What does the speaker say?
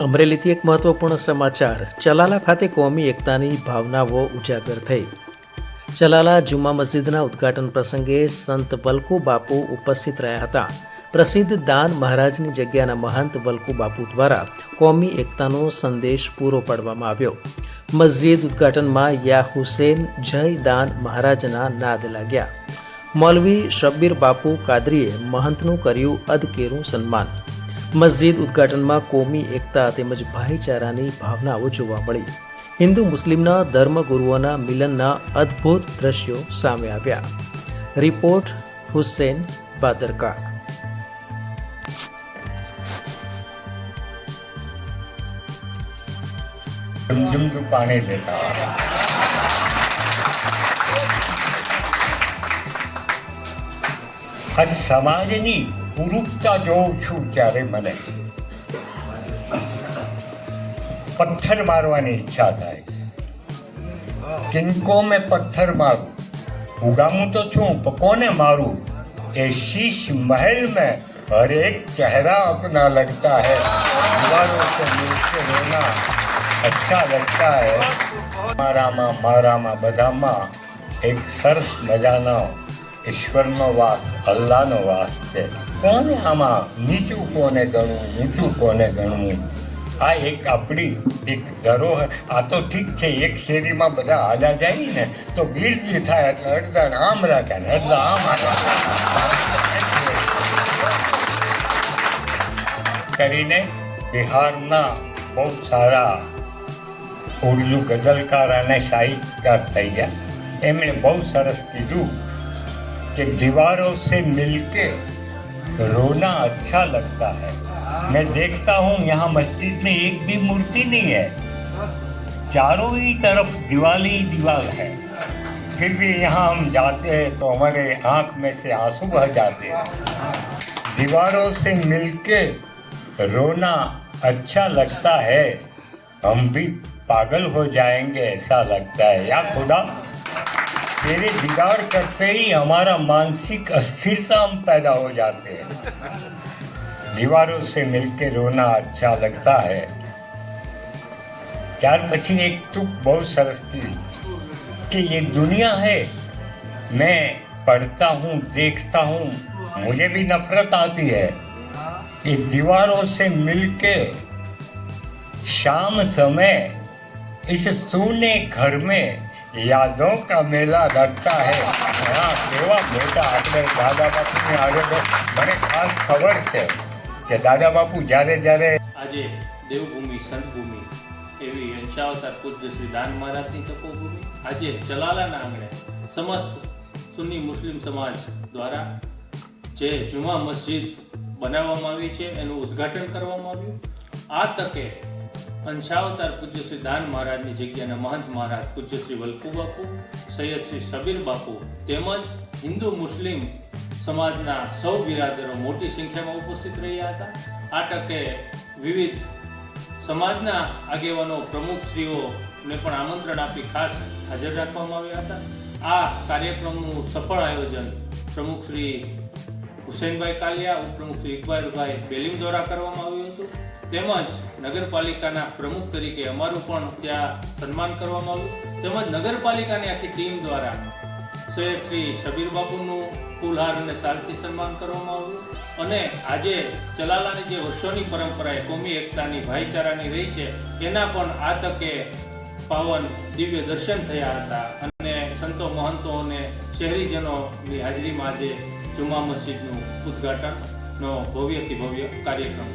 અમરેલીથી એક મહત્વપૂર્ણ સમાચાર. ચલાલા ખાતે કોમી એકતાની ભાવનાઓ ઉજાગર થઈ. ચલાલા જુમ્મા મસ્જિદના ઉદ્ઘાટન પ્રસંગે સંત વલ્કુ બાપુ ઉપસ્થિત રહ્યા હતા. પ્રસિદ્ધ દાન મહારાજની જગ્યાના મહંત વલ્કુ બાપુ દ્વારા કોમી એકતાનો સંદેશ પૂરો પાડવામાં આવ્યો. મસ્જિદ ઉદ્ઘાટનમાં યા હુસેન જય દાન મહારાજના નાદ લાગ્યા. મૌલવી શબ્બીર બાપુ કાદરીએ મહંતનું કર્યું અદકેરું સન્માન. મસ્જિદ ઉદ્ઘાટનમાં કોમી એકતા તેમજ ભાઈચારાની ભાવનાઓ જોવા મળી. હિન્દુ મુસ્લિમના ધર્મગુરુઓના મિલનના અદ્ભુત દ્રશ્યો સામે આવ્યા. રિપોર્ટ હુસેન બાદરકા. झुमझुम पानी देता આ સમાજની પુરુષતા જોઉં છું ત્યારે મને પથ્થર મારવાની ઈચ્છા થાય. કિनको મેં પથ્થર મારું, ઉગામું તો છું પણ કોને મારું? એ शीश महल में हर एक चेहरा अपना लगता है, दीवारों से मिलके रोना अच्छा लगता है. મારામાં બધામાં એક સરસ મજાનો ઈશ્વરનો વાસ, અલ્લાહનો વાસ છે. કોને આમાં નીચું કોને ગણવું, ઊંચું કોને ગણવું? આ એક આપણી એક ધરોહર. આ તો ઠીક છે, એક શેરીમાં બધા હાલ્યા જાય ને તો ગીર્દી થાય એટલે અડધાને આમ રાખે ને અડધા આમ કરીને બિહારના બહુ સારા ઉર્દુ ગઝલકાર અને સાહિત્યકાર થઈ ગયા. એમણે બહુ સરસ કીધું कि दीवारों से मिलके रोना अच्छा लगता है. मैं देखता हूँ यहाँ मस्जिद में एक भी मूर्ति नहीं है, चारों ही तरफ दीवार ही दीवार है. फिर भी यहाँ हम जाते हैं तो हमारे आँख में से आंसू बह जाते हैं. दीवारों से मिलके रोना अच्छा लगता है, हम भी पागल हो जाएंगे ऐसा लगता है. या खुदा, तेरे दीदार करते ही हमारा मानसिक अस्थिरता हम पैदा हो जाते हैं. दीवारों से मिलके रोना अच्छा लगता है. ત્યાર પછી એક તુક બહુ સરસ थी कि ये दुनिया है, मैं पढ़ता हूँ, देखता हूँ, मुझे भी नफरत आती है. ये दीवारों से मिलके शाम समय इस सूने घर में યાદોं કા મેલા लगता है. હા, કેવા મોટા આપણે દાદા બાપુની આગળ મને ખાસ ખબર છે કે દાદા બાપુ જ્યારે આજે દેવભૂમિ સંતભૂમિ એવી અંશાવતાર પૂજ્ય શ્રી દાન મહારાજની તપોભૂમિ આજે ચલાલાના આંગણે સમસ્ત સુન્ની મુસ્લિમ સમાજ દ્વારા જે જુમા મસ્જિદ બનાવવામાં આવી છે એનું ઉદ્ઘાટન કરવામાં આવ્યું. આ તકે અંશાવતાર પૂજ્ય શ્રી દાન મહારાજની જગ્યાના મહંત મહારાજ પૂજ્ય શ્રી વલ્કુ બાપુ, સૈયદ શ્રી શબીર બાપુ તેમજ હિન્દુ મુસ્લિમ સમાજના સૌ બિરાદરો મોટી સંખ્યામાં ઉપસ્થિત રહ્યા હતા. આ તકે વિવિધ સમાજના આગેવાનો, પ્રમુખશ્રીઓને પણ આમંત્રણ આપી ખાસ હાજર રાખવામાં આવ્યા હતા. આ કાર્યક્રમનું સફળ આયોજન પ્રમુખ શ્રી હુસેનભાઈ કાલિયા, ઉપપ્રમુખ શ્રી ઇકબાલભાઈ બેલીમ દ્વારા કરવામાં આવ્યું હતું. તેમજ નગરપાલિકાના પ્રમુખ તરીકે અમારું પણ ત્યાં સન્માન કરવામાં આવ્યું. તેમજ નગરપાલિકાની આખી ટીમ દ્વારા સૈયદ શ્રી શબીર બાપુનું ફૂલહાર અને શાલથી સન્માન કરવામાં આવ્યું. અને આજે ચલાલાની જે વર્ષોની પરંપરા એ કોમી એકતાની, ભાઈચારાની રહી છે એના પણ આ તકે પાવન દિવ્ય દર્શન થયા હતા. અને સંતો, મહંતો અને શહેરીજનોની હાજરીમાં આજે જુમા મસ્જિદનું ઉદ્ઘાટનનો ભવ્યથી ભવ્ય કાર્યક્રમ